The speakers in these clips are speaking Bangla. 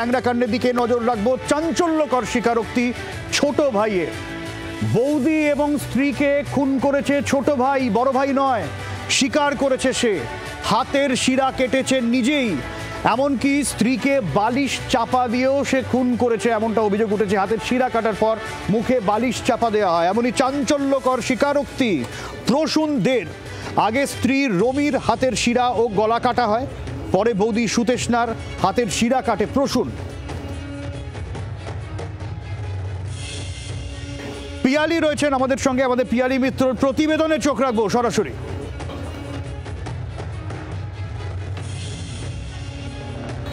ট্যাংরাকাণ্ডের দিকে নজর রাখবো। চাঞ্চল্যকর স্বীকারোক্তি ছোট ভাইয়ের। বৌদি এবং স্ত্রীকে খুন করেছে ছোট ভাই, বড় ভাই নয়। স্বীকার করেছে সে, হাতের শিরা কেটেছে নিজেই, এমনকি স্ত্রীকে বালিশ চাপা দিয়েও সে খুন করেছে, এমনটা অভিযোগ উঠেছে। হাতের শিরা কাটার পর মুখে বালিশ চাপা দেওয়া হয়, এমনই চাঞ্চল্যকর স্বীকারোক্তি প্রসূন দের। আগে স্ত্রী রমির হাতের শিরা ও গলা কাটা হয়, পরে বৌদি সুতেষ্ণার হাতের শিরা কাটে প্রসূন। পিয়ালি রয়েছেন আমাদের সঙ্গে, আমাদের পিয়ালি মিত্র প্রতিবেদনে চোখ রাখবো সরাসরি।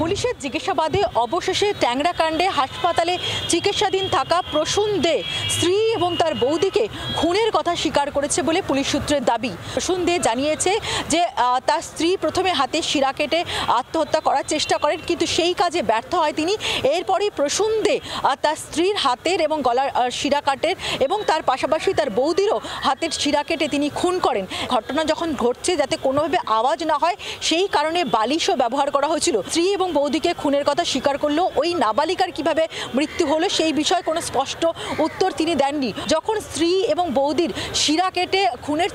পুলিশের জিজ্ঞাসাবাদে অবশেষে ট্যাংরাকাণ্ডে হাসপাতালে চিকিৎসাধীন থাকা প্রসূন দে স্ত্রী এবং তার বৌদিকে খুনের কথা স্বীকার করেছে বলে পুলিশ সূত্রের দাবি। প্রসূন দে জানিয়েছে যে তার স্ত্রী প্রথমে হাতের শিরা কেটে আত্মহত্যা করার চেষ্টা করেন, কিন্তু সেই কাজে ব্যর্থ হয় তিনি। এরপরই প্রসূন দে তার স্ত্রীর হাতের এবং গলার শিরা কাটেন এবং তার পাশাপাশি তার বৌদিরও হাতের শিরা কেটে তিনি খুন করেন। ঘটনা যখন ঘটছে যাতে কোনোভাবে আওয়াজ না হয় সেই কারণে বালিশও ব্যবহার করা হয়েছিল। স্ত্রী এবং বৌদিকে খুনের কথা স্বীকার করলেও ওই নাবালিকার কিভাবে মৃত্যু হলো সেই বিষয়ে কোনো স্পষ্ট উত্তর তিনি দেননি। যখন স্ত্রী এবং বৌদির শিরা কেটে খুনের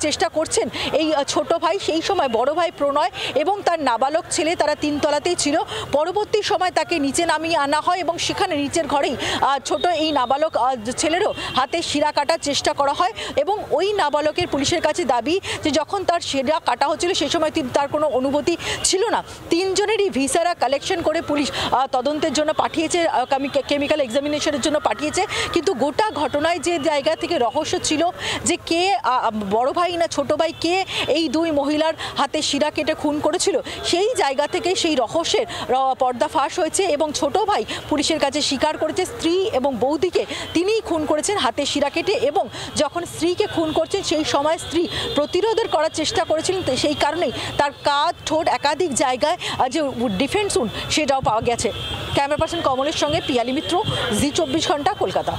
চেষ্টা করছেন এই ছোট ভাই, সেই সময় বড় ভাই প্রণয় এবং তার নাবালক ছেলে তারা তিনতলাতেই ছিল। পরবর্তী সময় তাকে নিচে নামিয়ে আনা হয় এবং সেখানে নিচের ঘরেই ছোট এই নাবালক ছেলেরও হাতে শিরা কাটার চেষ্টা করা হয় এবং ওই নাবালকের পুলিশের কাছে দাবি যে যখন তার শিরা কাটা হচ্ছিল সেই সময় তার কোনো অনুভূতি ছিল না। তিনজনেরই ভিসারা কালেকশন করে পুলিশ তদন্তের জন্য পাঠিয়েছে, কেমিক্যাল এক্সামিনেশনের জন্য পাঠিয়েছে। কিন্তু গোটা ঘটনায় যে জায়গা থেকে রহস্য ছিল যে কে বড় ভাই না ছোট ভাই, কে এই দুই মহিলার হাতে শিরা কেটে খুন করেছিল, সেই জায়গা থেকে সেই রহস্যের পর্দা ফাঁস হয়েছে এবং ছোট ভাই পুলিশের কাছে স্বীকার করেছে স্ত্রী এবং বৌদিকে তিনিই খুন করেছেন হাতে শিরা কেটে। এবং যখন স্ত্রীকে খুন করছেন সেই সময় স্ত্রী প্রতিরোধের করার চেষ্টা করেছিলেন, সেই কারণেই তার কাঁধ ঠোঁট একাধিক জায়গায় যে ডিফেন্স উন্ড সেটাও পাওয়া গেছে। ক্যামেরা পার্সন কমলের সঙ্গে পিয়ালি মিত্র, জি24 ঘন্টা, কলকাতা।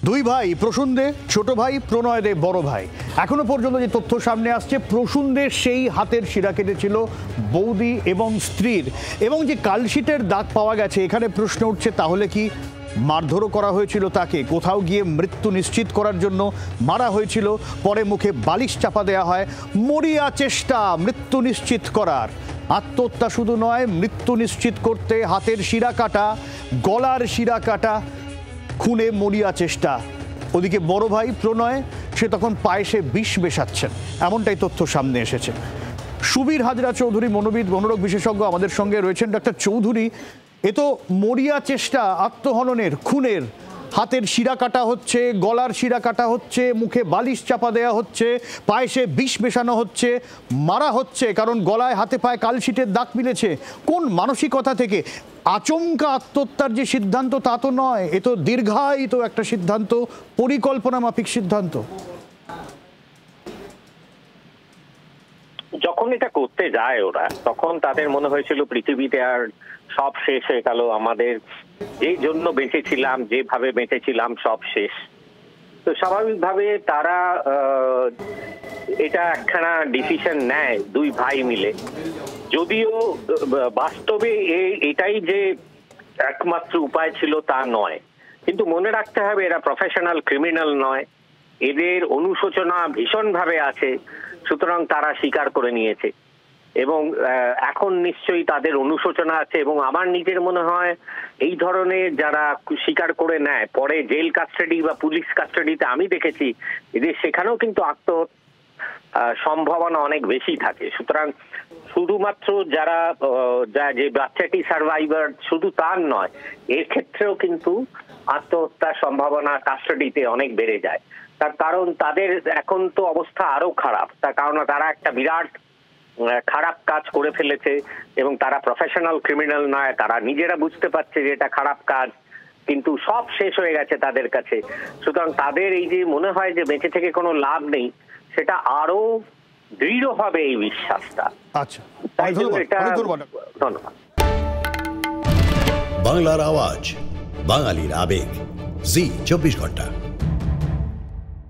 দুই ভাই প্রসূন দে, ছোট ভাই প্রণয় দে, বড় ভাই। এখনো পর্যন্ত যে তথ্য সামনে আসছে, প্রসূন দে সেই হাতের শিরা কেটেছিল বৌদি এবং স্ত্রীর, এবং যে কালশিটের দাগ পাওয়া গেছে, এখানে প্রশ্ন উঠছে তাহলে কি মারধরও করা হয়েছিল তাকে? কোথাও গিয়ে মৃত্যু নিশ্চিত করার জন্য মারা হয়েছিল, পরে মুখে বালিশ চাপা দেওয়া হয়। মরিয়া চেষ্টা মৃত্যু নিশ্চিত করার। আত্মহত্যা শুধু নয়, মৃত্যু নিশ্চিত করতে হাতের শিরা কাটা, গলার শিরা কাটা, খুনে মরিয়া চেষ্টা। ওদিকে বড় ভাই প্রণয়, সে তখন পায়েসে বিষ মেশাচ্ছেন, এমনটাই তথ্য সামনে এসেছে। সুবীর হাজরা চৌধুরী, মনোবিদ, মনোরোগ বিশেষজ্ঞ আমাদের সঙ্গে রয়েছেন। ডাক্তার চৌধুরী, এ তো মরিয়া চেষ্টা, আত্মহননের, খুনের। হাতের শিরা কাটা হচ্ছে, গলার শিরা কাটা হচ্ছে, মুখে বালিশ চাপা দেওয়া হচ্ছে, পায়েসে বিষ মেশানো হচ্ছে, মারা হচ্ছে কারণ গলায় হাতে পায়ে কালশিটের দাগ মিলেছে। কোন মানসিকতা থেকে? আচমকা আত্মহত্যার যে সিদ্ধান্ত তা তো নয়, এ তো দীর্ঘায়িত একটা সিদ্ধান্ত, পরিকল্পনা মাফিক সিদ্ধান্ত। যখন এটা করতে যায় ওরা, তখন তাদের মনে হয়েছিল পৃথিবীতে আর সব শেষ হয়ে গেল, আমাদের যে জন্য বেঁচেছিলাম, যেভাবে বেঁচেছিলাম সব শেষ। তো স্বাভাবিকভাবে তারা এটা একখানা ডিসিশন নেয় দুই ভাই মিলে। যদিও বাস্তবে এটাই যে একমাত্র উপায় ছিল তা নয়, কিন্তু মনে রাখতে হবে এরা প্রফেশনাল ক্রিমিনাল নয়, এদের অনুশোচনা ভীষণভাবে আছে, সুতরাং তারা স্বীকার করে নিয়েছে এবং এখন নিশ্চয়ই তাদের অনুশোচনা আছে। এবং আমার নিজের মনে হয় এই ধরনের যারা স্বীকার করে নেয় পরে জেল কাস্টাডি বা পুলিশ কাস্টাডিতে আমি দেখেছি এদের সেখানেও কিন্তু সম্ভাবনা অনেক বেশি থাকে। সুতরাং শুধুমাত্র যারা যে বাচ্চাটি সার্ভাইভার শুধু তার নয়, এর ক্ষেত্রেও কিন্তু আত্মহত্যার সম্ভাবনা কাস্টাডিতে অনেক বেড়ে যায়। তার কারণ তাদের এখন তো অবস্থা আরো খারাপ, তার কারণ তারা একটা বিরাট খারাপ কাজ করে ফেলেছে এবং তারা প্রফেশনাল ক্রিমিনাল নয়, তারা নিজেরা বুঝতে পারছে যে এটা খারাপ কাজ, কিন্তু সব শেষ হয়ে গেছে তাদের কাছে। সুতরাং তাদের এই যে মনে হয় যে বেঁচে থেকে কোনো লাভ নেই, সেটা আরো দৃঢ় হবে এই বিশ্বাসটা। আচ্ছা, তাই এটা ধন্যবাদ। বাংলার আওয়াজ, বাঙালির আবেগ, জি24 ঘন্টা।